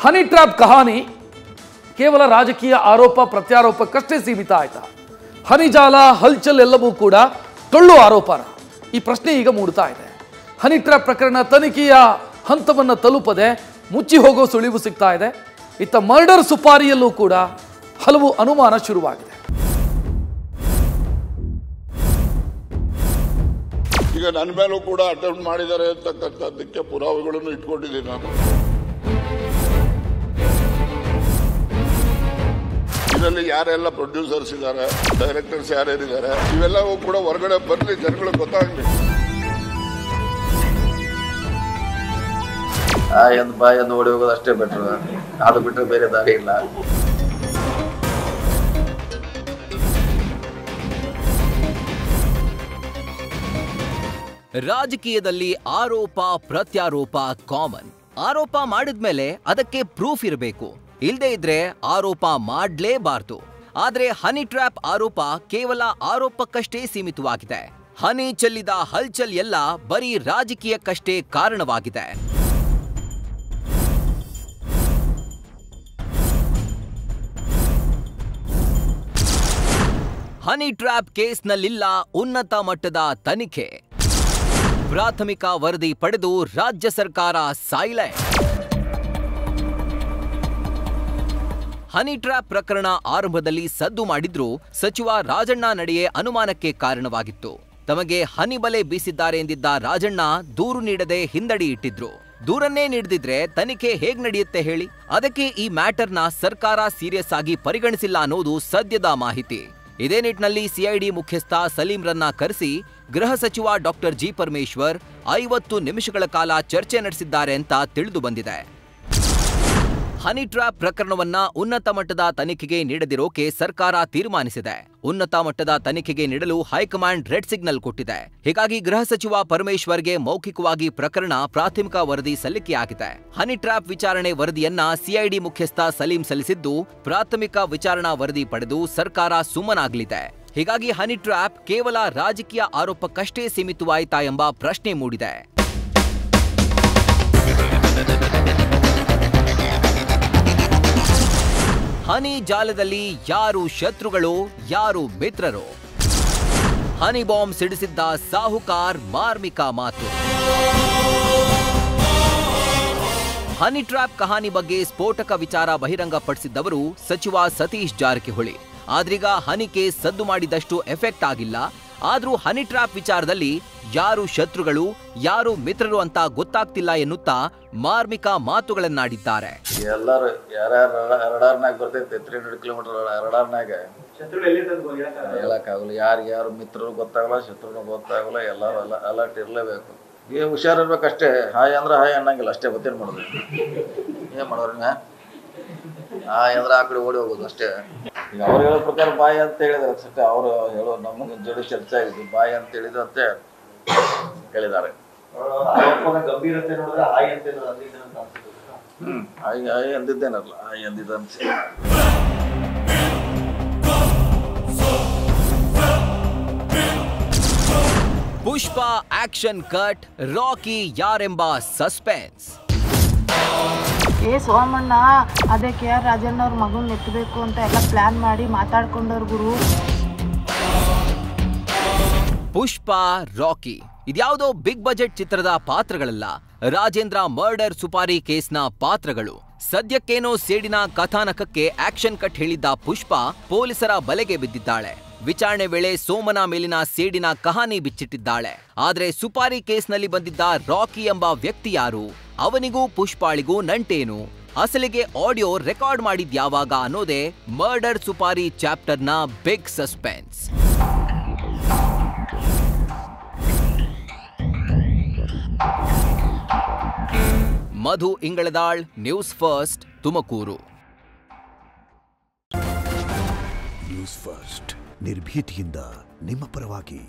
Honey trap ಕಹಾನಿ ಕೇವಲ ರಾಜಕೀಯ ಆರೋಪ ಪ್ರತ್ಯಾರೋಪಕ್ಕಷ್ಟೇ ಸೀಮಿತ ಆಯ್ತಾ? ಹನಿ ಜಾಲ ಹಲ್ಚಲ್ ಎಲ್ಲವೂ ಕೂಡ ಟೊಳ್ಳು ಆರೋಪನ? ಈ ಪ್ರಶ್ನೆ ಈಗ ಮೂಡ್ತಾ ಇದೆ. ಹನಿ ಟ್ರ್ಯಾಪ್ ಪ್ರಕರಣ ತನಿಖೆಯ ಹಂತವನ್ನು ತಲುಪದೆ ಮುಚ್ಚಿ ಹೋಗೋ ಸುಳಿವು ಸಿಗ್ತಾ ಇದೆ. ಇತ್ತ ಮರ್ಡರ್ ಸುಪಾರಿಯಲ್ಲೂ ಕೂಡ ಹಲವು ಅನುಮಾನ ಶುರುವಾಗಿದೆ. ಈಗ ನನ್ನ ಮೇಲೂ ಕೂಡ ಅಟೆಂಪ್ಟ್ ಮಾಡಿದ್ದಾರೆ ಅಂತಕ್ಕಂಥದ್ದಕ್ಕೆ ಪುರಾವೆಗಳನ್ನು ಇಟ್ಕೊಂಡಿದ್ದೀನಿ ನಾನು. ಇದರಲ್ಲಿ ಯಾರೆಲ್ಲ ಪ್ರೊಡ್ಯೂಸರ್ಸ್ ಇದ್ದಾರೆ, ಡೈರೆಕ್ಟರ್ಸ್ ಯಾರ್ಯಾರಿದ್ದಾರೆ, ಇವೆಲ್ಲವೂ ಕೂಡ ಹೊರಗಡೆ ಬರಲಿ, ಜನಗಳಿಗೆ ಗೊತ್ತಾಗಲಿ. ಬಾಯನ್ನು ಓಡಿ ಹೋಗೋದು ಅಷ್ಟೇ ಬೆಟ್ರು, ಅದು ಬಿಟ್ಟರೆ ಬೇರೆ ದಾರಿ ಇಲ್ಲ. ರಾಜಕೀಯದಲ್ಲಿ ಆರೋಪ ಪ್ರತ್ಯಾರೋಪ ಕಾಮನ್. ಆರೋಪ ಮಾಡಿದ್ಮೇಲೆ ಅದಕ್ಕೆ ಪ್ರೂಫ್ ಇರಬೇಕು, ಇಲ್ಲದೆ ಇದ್ರೆ ಆರೋಪ ಮಾಡ್ಲೇಬಾರ್ದು. ಆದ್ರೆ ಹನಿ ಟ್ರ್ಯಾಪ್ ಆರೋಪ ಕೇವಲ ಆರೋಪಕ್ಕಷ್ಟೇ ಸೀಮಿತವಾಗಿದೆ. ಹನಿ ಚೆಲ್ಲಿದ ಹಲ್ಚಲ್ ಎಲ್ಲ ಬರೀ ರಾಜಕೀಯಕ್ಕಷ್ಟೇ ಕಾರಣವಾಗಿದೆ. ಹನಿ ಟ್ರ್ಯಾಪ್ ಕೇಸ್ನಲ್ಲಿಲ್ಲ ಉನ್ನತ ಮಟ್ಟದ ತನಿಖೆ. ಪ್ರಾಥಮಿಕ ವರದಿ ಪಡೆದು ರಾಜ್ಯ ಸರ್ಕಾರ ಸೈಲೆಂಟ್. ಹನಿ ಟ್ರ್ಯಾಪ್ ಪ್ರಕರಣ ಆರಂಭದಲ್ಲಿ ಸದ್ದು ಮಾಡಿದ್ರೂ ಸಚಿವ ರಾಜಣ್ಣ ನಡೆಯೇ ಅನುಮಾನಕ್ಕೆ ಕಾರಣವಾಗಿತ್ತು. ತಮಗೆ ಹನಿ ಬಲೆ ಬೀಸಿದ್ದಾರೆ ಎಂದಿದ್ದ ರಾಜಣ್ಣ ದೂರು ನೀಡದೆ ಹಿಂದಡಿ ಇಟ್ಟಿದ್ರು. ದೂರನ್ನೇ ನೀಡದಿದ್ರೆ ತನಿಖೆ ಹೇಗ್ ನಡೆಯುತ್ತೆ ಹೇಳಿ? ಅದಕ್ಕೆ ಈ ಮ್ಯಾಟರ್ನ ಸರ್ಕಾರ ಸೀರಿಯಸ್ ಆಗಿ ಪರಿಗಣಿಸಿಲ್ಲ ಅನ್ನೋದು ಸದ್ಯದ ಮಾಹಿತಿ. ಇದೇ ನಿಟ್ಟಿನಲ್ಲಿ ಸಿಐಡಿ ಮುಖ್ಯಸ್ಥ ಸಲೀಂರನ್ನ ಕರೆಸಿ ಗೃಹ ಸಚಿವ ಡಾಕ್ಟರ್ ಜಿ ಪರಮೇಶ್ವರ್ 50 ನಿಮಿಷಗಳ ಕಾಲ ಚರ್ಚೆ ನಡೆಸಿದ್ದಾರೆ ಅಂತ ತಿಳಿದು ಬಂದಿದೆ. ಹನಿ ಟ್ರ್ಯಾಪ್ ಪ್ರಕರಣವನ್ನ ಉನ್ನತ ಮಟ್ಟದ ತನಿಖೆಗೆ ನೀಡದಿರೋಕೆ ಸರ್ಕಾರ ತೀರ್ಮಾನಿಸಿದೆ. ಉನ್ನತ ಮಟ್ಟದ ತನಿಖೆಗೆ ನೀಡಲು ಹೈಕಮಾಂಡ್ ರೆಡ್ ಸಿಗ್ನಲ್ ಕೊಟ್ಟಿದೆ. ಹೀಗಾಗಿ ಗೃಹ ಸಚಿವ ಪರಮೇಶ್ವರ್ಗೆ ಮೌಖಿಕವಾಗಿ ಪ್ರಕರಣ ಪ್ರಾಥಮಿಕ ವರದಿ ಸಲ್ಲಿಕೆಯಾಗಿದೆ. ಹನಿ ಟ್ರ್ಯಾಪ್ ವಿಚಾರಣೆ ವರದಿಯನ್ನ ಸಿಐಡಿ ಮುಖ್ಯಸ್ಥ ಸಲೀಂ ಸಲ್ಲಿಸಿದ್ದು, ಪ್ರಾಥಮಿಕ ವಿಚಾರಣಾ ವರದಿ ಪಡೆದು ಸರ್ಕಾರ ಸುಮ್ಮನಾಗಲಿದೆ. ಹೀಗಾಗಿ ಹನಿ ಟ್ರ್ಯಾಪ್ ಕೇವಲ ರಾಜಕೀಯ ಆರೋಪಕ್ಕಷ್ಟೇ ಸೀಮಿತವಾಯಿತಾ ಎಂಬ ಪ್ರಶ್ನೆ ಮೂಡಿದೆ. ಹನಿ ಜಾಲದಲ್ಲಿ ಯಾರು ಶತ್ರುಗಳು, ಯಾರು ಮಿತ್ರರು? ಹನಿ ಬಾಂಬ್ ಸಿಡಿಸಿದ್ದ ಸಾಹುಕಾರ್ ಮಾರ್ಮಿಕ ಮಾತು. ಹನಿ ಟ್ರ್ಯಾಪ್ ಕಹಾನಿ ಬಗ್ಗೆ ಸ್ಫೋಟಕ ವಿಚಾರ ಬಹಿರಂಗಪಡಿಸಿದ್ದವರು ಸಚಿವ ಸತೀಶ್ ಜಾರಕಿಹೊಳಿ. ಆದ್ರೀಗ ಹನಿ ಕೇಸ್ ಸದ್ದು ಮಾಡಿದಷ್ಟು ಎಫೆಕ್ಟ್ ಆಗಿಲ್ಲ. ಆದ್ರೂ ಹನಿ ಟ್ರ್ಯಾಪ್ ವಿಚಾರದಲ್ಲಿ ಯಾರು ಶತ್ರುಗಳು, ಯಾರು ಮಿತ್ರರು ಅಂತ ಗೊತ್ತಾಗ್ತಿಲ್ಲ ಎನ್ನುತ್ತಾ ಮಾರ್ಮಿಕ ಮಾತುಗಳನ್ನಾಡಿದ್ದಾರೆ. ಎಲ್ಲರೂ ಯಾರ್ಯಾರು ರಡಾರ್ನಾಗ ಬರ್ತೈತೆ 300 ಕಿಲೋಮೀಟರ್ ರಡಾರ್ನಾಗ ಹೇಳಕ್ಕಾಗಲ್ಲ. ಯಾರು ಮಿತ್ರರು ಗೊತ್ತಾಗಲ್ಲ, ಶತ್ರುನು ಗೊತ್ತಾಗಲ್ಲ. ಎಲ್ಲರೂ ಅಲರ್ಟ್ ಇರಲೇಬೇಕು. ಈಗ ಹುಷಾರಿರ್ಬೇಕಷ್ಟೇ. ಹಾಯ್ ಅಂದ್ರೆ ಹಾಯ್ ಅನ್ನಂಗಿಲ್ಲ ಅಷ್ಟೇ. ಗೊತ್ತೇನು ಮಾಡೋದು? ಏನು ಮಾಡೋರು? ಹಾಯ್ ಅಂದ್ರೆ ಆ ಕಡೆ ಓಡಿ ಹೋಗೋದು ಅಷ್ಟೇ. ಈಗ ಅವ್ರು ಹೇಳೋ ಪ್ರಕಾರ ಬಾಯಿ ಅಂತ ಹೇಳಿದಾರೆ ಅಷ್ಟೇ. ಅವರು ಹೇಳೋ ನಮಗೆ ಜೋಡಿ ಚರ್ಚೆ ಆಗಿದ್ದು ಬಾಯಿ ಅಂತ ಹೇಳಿದ್ರು ಅಂತ ಹೇಳಿದ್ದಾರೆ. ಹಾಯ್ ಅಂದಿದ್ದೇನಲ್ಲ, ಹಾಯ್ ಅಂದಿದ್ದ ಅನ್ಸಿ. ಪುಷ್ಪ ಆಕ್ಷನ್ ಕಟ್, ರಾಕಿ ಯಾರೆಂಬ ಸಸ್ಪೆನ್ಸ್. ಸೋಮಣ್ಣ ಅದೇ KR ರಾಜಣ್ಣ ಅವ್ರ ಮಗನ್ ಎತ್ತಬೇಕು ಅಂತ ಎಲ್ಲ ಪ್ಲಾನ್ ಮಾಡಿ ಮಾತಾಡ್ಕೊಂಡವ್ರ ಗುರು. ಪುಷ್ಪ, ರಾಕಿ ಇದ್ಯಾವುದೋ ಬಿಗ್ ಬಜೆಟ್ ಚಿತ್ರದ ಪಾತ್ರಗಳಲ್ಲ. ರಾಜೇಂದ್ರ ಮರ್ಡರ್ ಸುಪಾರಿ ಕೇಸ್ನ ಪಾತ್ರಗಳು. ಸದ್ಯಕ್ಕೇನೋ ಸೇಡಿನ ಕಥಾನಕಕ್ಕೆ ಆಕ್ಷನ್ ಕಟ್ ಹೇಳಿದ್ದ ಪುಷ್ಪ ಪೊಲೀಸರ ಬಲೆಗೆ ಬಿದ್ದಿದ್ದಾಳೆ. ವಿಚಾರಣೆ ವೇಳೆ ಸೋಮನ ಮೇಲಿನ ಸೇಡಿನ ಕಹಾನಿ ಬಿಚ್ಚಿಟ್ಟಿದ್ದಾಳೆ. ಆದ್ರೆ ಸುಪಾರಿ ಕೇಸ್ನಲ್ಲಿ ಬಂದಿದ್ದ ರಾಕಿ ಎಂಬ ವ್ಯಕ್ತಿ ಯಾರು? ಅವನಿಗೂ ಪುಷ್ಪಾಳಿಗೂ ನಂಟೇನು? ಅಸಲಿಗೆ ಆಡಿಯೋ ರೆಕಾರ್ಡ್ ಮಾಡಿದ್ಯಾವಾಗ ಅನ್ನೋದೇ ಮರ್ಡರ್ ಸುಪಾರಿ ಚಾಪ್ಟರ್ನ big suspense. Madhu Ingaladal, news first, Tumakuru. News first ನಿರ್ಭೀತಿಯಿಂದ ನಿಮ್ಮ ಪರವಾಗಿ.